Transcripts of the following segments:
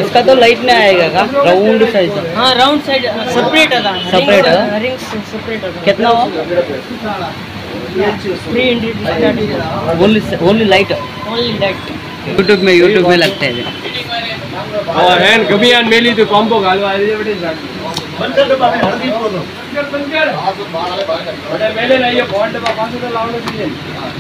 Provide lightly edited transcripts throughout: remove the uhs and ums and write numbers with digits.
इसका तो लाइट नहीं आएगा का राउंड साइज। हाँ राउंड साइड सेपरेट है सेपरेट है रिंग्स सेपरेट है कितना हो 300 ओनली लाइट यूट्यूब में लगते हैं और हैन कभी आन मेली तो कॉम्बो गालवा दे बेटे बंद कर दो हल्दी फोटो बंद कर बड़े मेले नहीं ये बॉन्ड का 500 तो लाउड दीजिए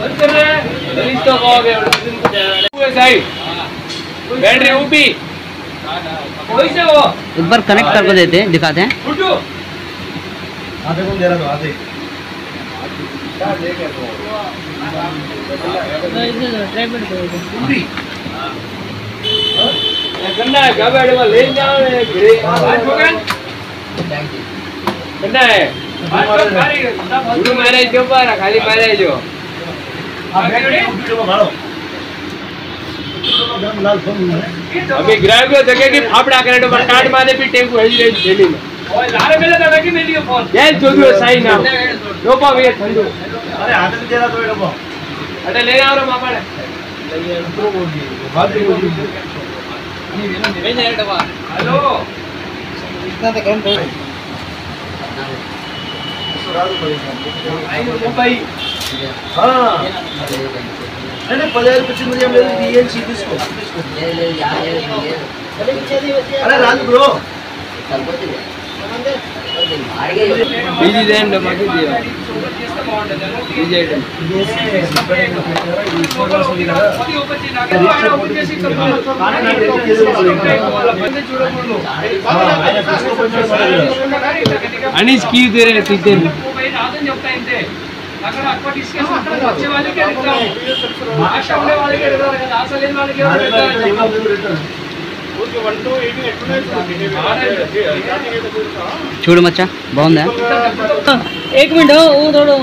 बंद कर रहे रिलीज तो हो गए पूरे साइड बैटरी ऊपी कोई से वो एक बार कनेक्ट करके देते हैं दिखाते हैं आधे को दे रहा तो आधे करना है कब बैठे ले जाओ घिरे आज ठोकन करना है आज तो खाली मैंने जो पारा खाली मैंने जो अभी ग्राहक को जगह की फापड़ा करे तो काट मारे भी टेंपो है दिल्ली में ओए लारे मेले तो लगी मेरी फोन ये जो भी सही ना डोपा भी ठंडो अरे हाथ में तेरा तो डोपा अरे ले आओ रे मापा हेलो इतना तो कम तो भाई हाँ अरे 50 मुझे मेरे रियल चीज इसको अरे राज ब्रो बिजी देन मगे दिया बिजी आइटम अनीश की दे रहे तीते अगर आपको डिस्कशन करना बच्चे वाले के रहता है आशा होने वाले के रहता है आशा लेने वाले के रहता है उसके 1 to 18 చూడు మచ్చా బాగుందా एक मिनट वो थोड़ा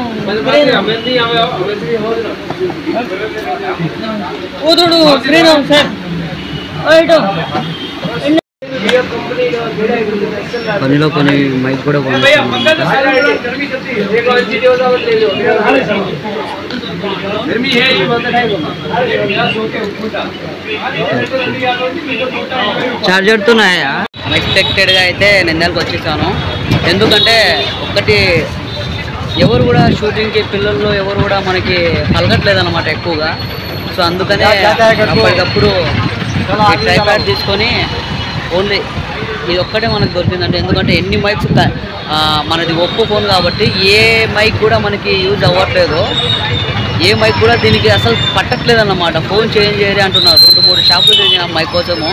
वो थोड़ा फ्री ना सर పనిలో పని మైక్ కూడా చార్జర్తో అన్ఎక్స్పెక్టెడ్గా అయితే నిందాలకు వచ్చేసాను. ఎందుకంటే ఒకటి ఎవరు కూడా షూటింగ్కి పిల్లల్లో ఎవరు కూడా మనకి కలగట్లేదు అన్నమాట ఎక్కువగా. సో అందుకనే అప్పటికప్పుడు ట్రైపాడ్ తీసుకొని ఓన్లీ ఇది ఒక్కటే మనకు దొరికిందంటే, ఎందుకంటే ఎన్ని మైక్స్ మనది ఒప్పో ఫోన్ కాబట్టి ఏ మైక్ కూడా మనకి యూజ్ అవ్వట్లేదు. ఏ మైక్ కూడా దీనికి అసలు పట్టట్లేదు అన్నమాట. ఫోన్ చేంజ్ చేయరు అంటున్నారు. 2-3 షాపులు తిరిగిన మైక్ కోసము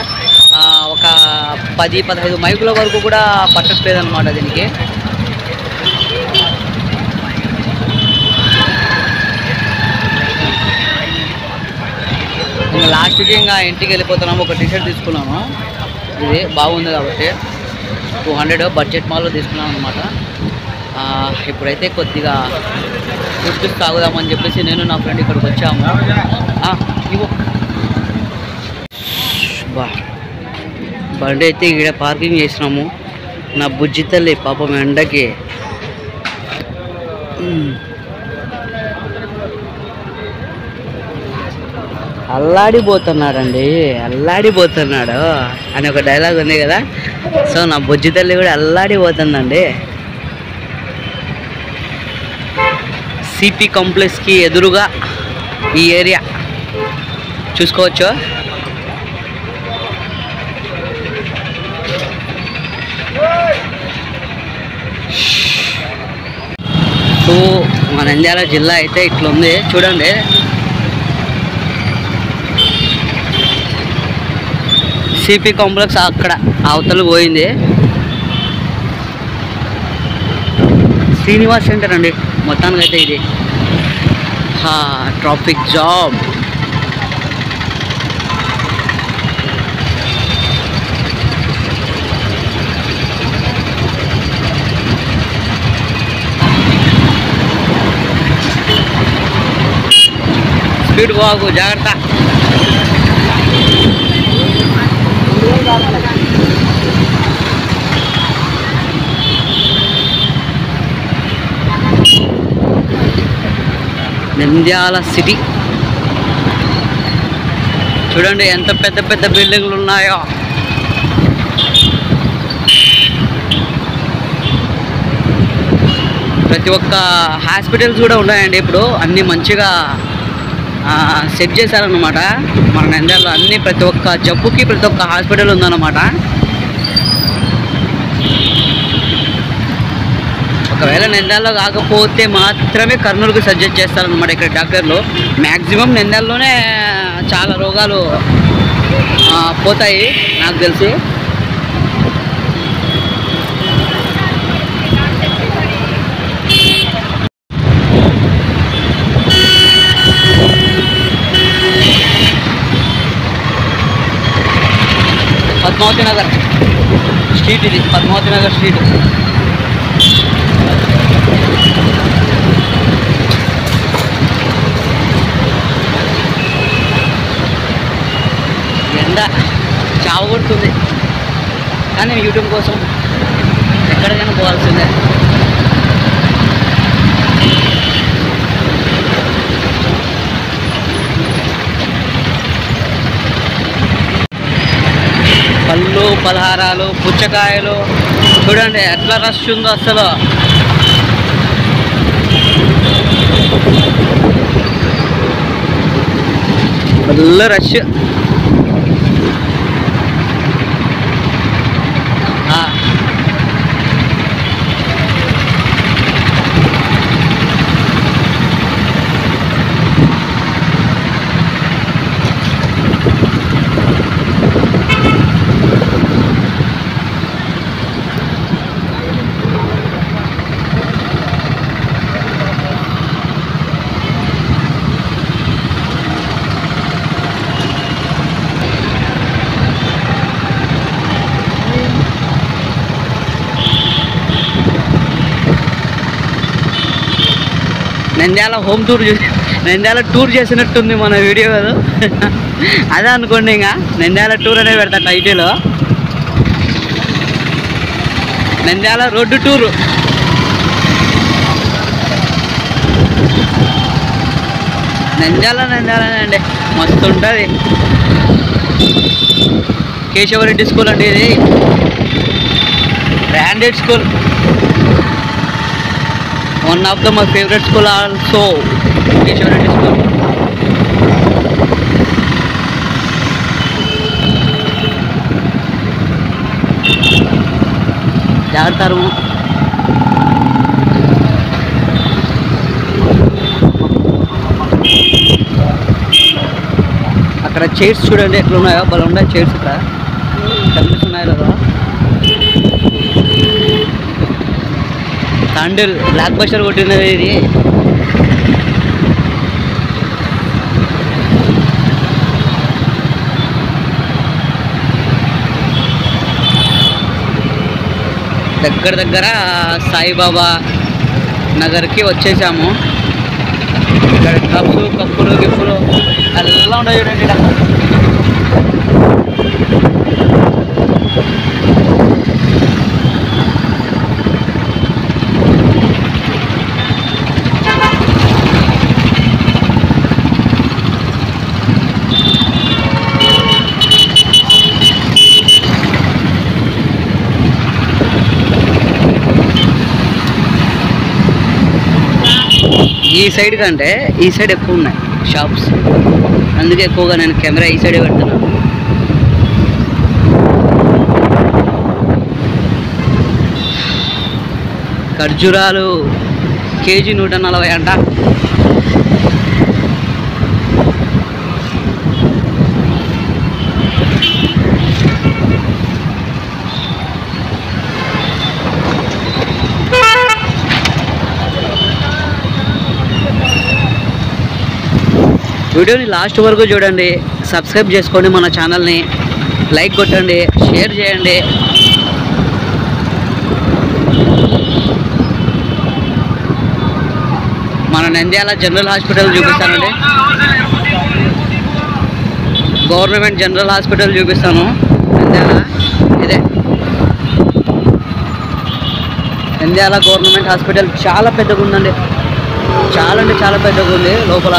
ఒక 10-15 మైకుల వరకు కూడా పట్టట్లేదు అన్నమాట దీనికి. ఇంకా లాస్ట్కి ఇంకా ఇంటికి వెళ్ళిపోతున్నాము. ఒక టీషర్ట్ తీసుకున్నాను, ఇది బాగుంది కాబట్టి 200 బడ్జెట్ మాల్లో తీసుకున్నాను అనమాట. ఇప్పుడైతే కొద్దిగా ఫుడ్ తాగుదామని చెప్పేసి నేను నా ఫ్రెండ్ ఇక్కడికి వచ్చాము. ఇవ్వు బండి అయితే ఇక్కడ పార్కింగ్ చేసినాము. నా బుజ్జి తల్లి పాపం ఎండకి అల్లాడిపోతున్నాడండి, అల్లాడిపోతున్నాడు అని ఒక డైలాగ్ ఉంది కదా. సో నా బుజ్జి తల్లి కూడా అల్లాడిపోతుందండి. సిపి కాంప్లెక్స్కి ఎదురుగా ఈ ఏరియా చూసుకోవచ్చు. సో మన నంద్యాల జిల్లా అయితే ఇట్లుంది చూడండి. సిపి కాంప్లెక్స్ అక్కడ అవతల పోయింది. శ్రీనివాస్ సెంటర్ అండి మొత్తానికి అయితే ఇది. Traffic jam. స్పీడ్ బాగు, జాగ్రత్త. నంద్యాల సిటీ చూడండి ఎంత పెద్ద పెద్ద బిల్డింగ్లు ఉన్నాయో. ప్రతి ఒక్క హాస్పిటల్స్ కూడా ఉన్నాయండి. ఇప్పుడు అన్నీ మంచిగా సెట్ చేశారన్నమాట. మన నంద్యాలలో అన్ని ప్రతి ఒక్క జబ్బుకి ప్రతి ఒక్క హాస్పిటల్ ఉందన్నమాట. ఒకవేళ నంద్యాలలో కాకపోతే మాత్రమే కర్నూలుకు సజెస్ట్ చేస్తారనమాట ఇక్కడ డాక్టర్లు. మ్యాక్సిమం నంద్యాలలోనే చాలా రోగాలు పోతాయి నాకు తెలిసి. పద్మావతి నగర్ స్ట్రీట్ ఇది, పద్మావతి నగర్ స్ట్రీట్. ఎండ చావ కొడుతుంది కానీ యూట్యూబ్ కోసం ఎక్కడికైనా పోవాల్సిందే. పళ్ళు పలహారాలు పుచ్చకాయలు చూడండి ఎట్లా రష్ ఉందో అసలు. Full rush. Nandyal home tour Nandyal tour చేసినట్టుంది మన వీడియో కాదు. అదే అనుకోండి, ఇంకా నంద్యాల టూర్ అనే పెడతా title. Nandyal road tour. Nandyal అండి మస్తు ఉంటుంది. కేశవరెడ్డి స్కూల్ అంటే ఇది branded school. One of my favorite school also, Keshav Reddy School. జాగ్రత్త. అక్కడ చైర్స్ చూడండి ఎట్లా ఉన్నాయో, భలే ఉన్నాయి చైర్స్. ఇక్కడ కనిపిస్తున్నాయి కదా. తాండూర్ బ్లాక్ బస్టర్ కొట్టినది ఇది. దగ్గర సాయిబాబా నగర్కి వచ్చేసాము. ఇక్కడ కప్స్ కప్పులు గిప్పులు అలా ఉన్నాయి చూడండి. ఇక్కడ ఈ సైడ్ కంటే ఈ సైడ్ ఎక్కువ ఉన్నాయి షాప్స్. అందుకే ఎక్కువగా నేను కెమెరా ఈ సైడే పెడుతున్నాను. ఖర్జూరాలు కేజీ 140 అంట. వీడియోని లాస్ట్ వరకు చూడండి, సబ్స్క్రైబ్ చేసుకోండి, మన ఛానల్ని లైక్ కొట్టండి, షేర్ చేయండి. మన నంద్యాల జనరల్ హాస్పిటల్ చూపిస్తానండి. గవర్నమెంట్ జనరల్ హాస్పిటల్ చూపిస్తాను. నంద్యాల ఇదే నంద్యాల గవర్నమెంట్ హాస్పిటల్. చాలా పెద్దగా ఉందండి, చాలా అంటే చాలా పెద్దగా ఉంది లోపల.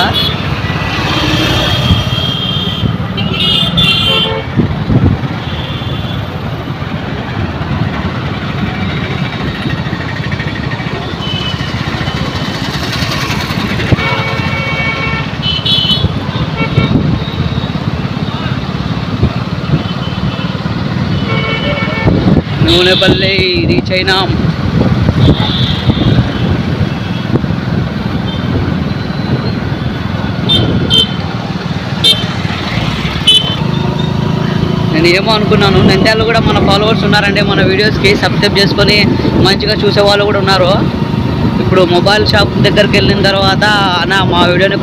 నూనెపల్లి రీచ్ అయినాం. నేను ఏమో అనుకున్నాను, నంద్యాలలో కూడా మన ఫాలోవర్స్ ఉన్నారండి, మన వీడియోస్కి సబ్స్క్రైబ్ చేసుకొని మంచిగా చూసే వాళ్ళు కూడా ఉన్నారు. ఇప్పుడు మొబైల్ షాప్ దగ్గరికి వెళ్ళిన తర్వాత అన్న మా వీడియోని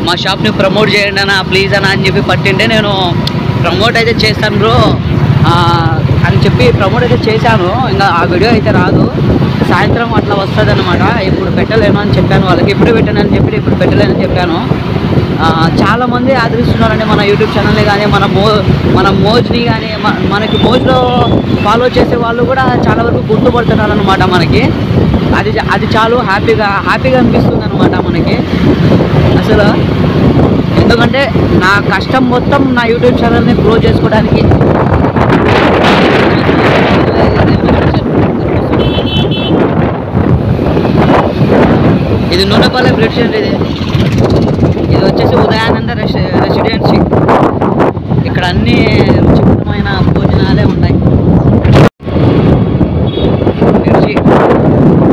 మా షాప్ని ప్రమోట్ చేయండి అన్న ప్లీజ్ అన్న అని చెప్పి పట్టింటే నేను ప్రమోట్ అయితే చేస్తాను బ్రో అని చెప్పి ప్రమోట్ అయితే చేశాను. ఇంకా ఆ వీడియో అయితే రాదు, సాయంత్రం అట్లా వస్తుంది అనమాట. ఇప్పుడు పెట్టలేను అని చెప్పాను వాళ్ళకి, ఇప్పుడు పెట్టానని చెప్పి ఇప్పుడు పెట్టలేనని చెప్పాను. చాలామంది ఆదరిస్తున్నారండి మన యూట్యూబ్ ఛానల్ని కానీ మన మోజ్ని కానీ. మనకి మోజ్లో ఫాలో చేసే వాళ్ళు కూడా చాలా వరకు గుర్తుపడుతున్నారు అనమాట మనకి. అది చాలా హ్యాపీగా అనిపిస్తుంది అనమాట మనకి అసలు. ఎందుకంటే నా కష్టం మొత్తం నా యూట్యూబ్ ఛానల్ని గ్రో చేసుకోవడానికి. ఇది నూనెపల్లి బ్రిడ్జ్ అండి. ఇది వచ్చేసి ఉదయానంద రెసిడెన్సీ. ఇక్కడ అన్ని రుచికరమైన భోజనాలే ఉంటాయి. బ్రిడ్జి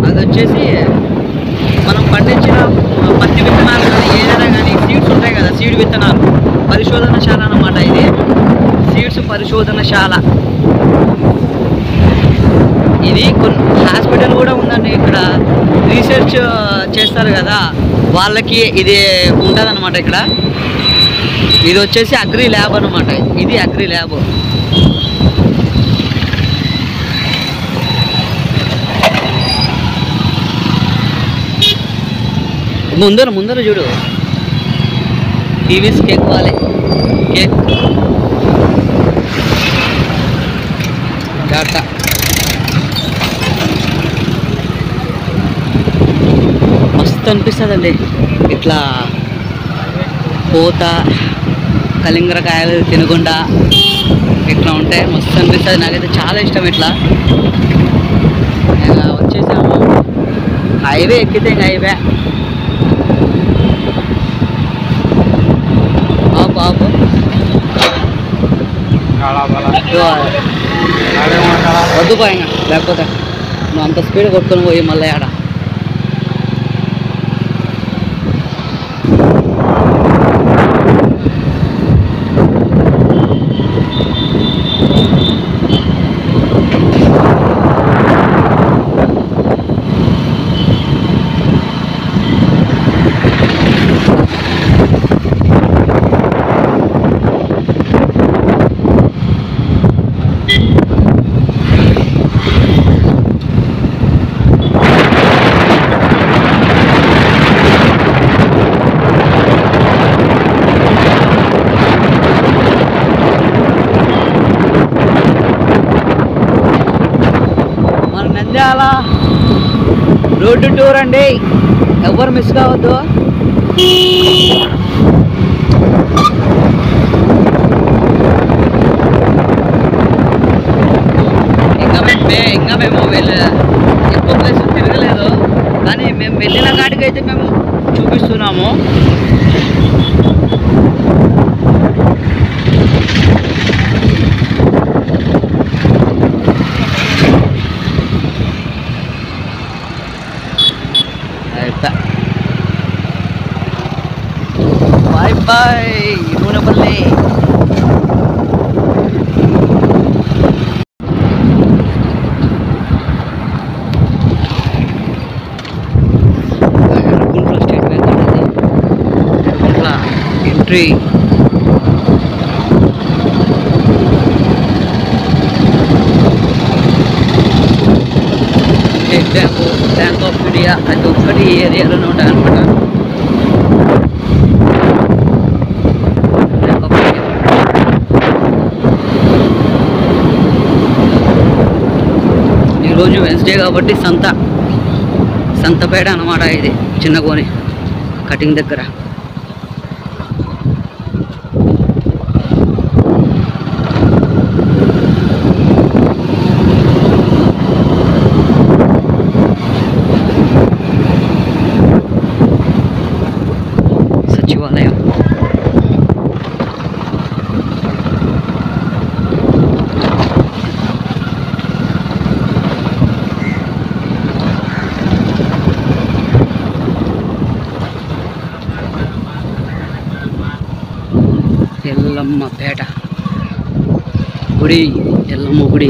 అది వచ్చేసి మనం పండించిన పత్తి విత్తనాలు కానీ ఏదైనా కానీ సీడ్స్ ఉంటాయి కదా, సీడ్ విత్తనాలు పరిశోధనశాల అన్నమాట. ఇది సీడ్స్ పరిశోధనశాల. ఇది కొన్ని హాస్పిటల్ కూడా ఉందండి ఇక్కడ, రీసెర్చ్ చేస్తారు కదా వాళ్ళకి ఇది ఉంటుంది అనమాట. ఇక్కడ ఇది వచ్చేసి అగ్రి ల్యాబ్ అనమాట. ఇది అగ్రి ల్యాబ్. ముందర చూడు, టీవీస్ కేక్ వాలే కేక్ జాగ్రత్త. మస్తు అనిపిస్తుందండి ఇట్లా పూత కలింగరకాయలు తినకుండా ఇట్లా ఉంటే మస్తు అనిపిస్తుంది. నాకైతే చాలా ఇష్టం. ఇట్లా వచ్చేసాము, హైవే ఎక్కితే ఇంకా హైవే. ఆపు వద్దు పోయినా, లేకపోతే నువ్వు అంత స్పీడ్ కొట్టుకొని పోయి మళ్ళీ ఆడ. నంద్యాల రోడ్డు టూర్ అండి, ఎవరు మిస్ కావద్దు. ఇంకా మేము ఎక్కువ ప్లేస్ తిరగలేదు, కానీ మేము వెళ్ళిన కాడికైతే మేము చూపిస్తున్నాము. Bye bye Nunepalli. Guntla state bank అనేది Guntla entry. State bank of India అది ఒక్కటి ఏరియాలోనే ఉంటాయి అనమాట. ఈరోజు వెన్స్డే కాబట్టి సంతపేట అన్నమాట. ఇది చిన్న కోని కటింగ్ దగ్గర. సచివాలయం. ఎల్లమ్మ పేట గుడి, ఎల్లమ్మ గుడి.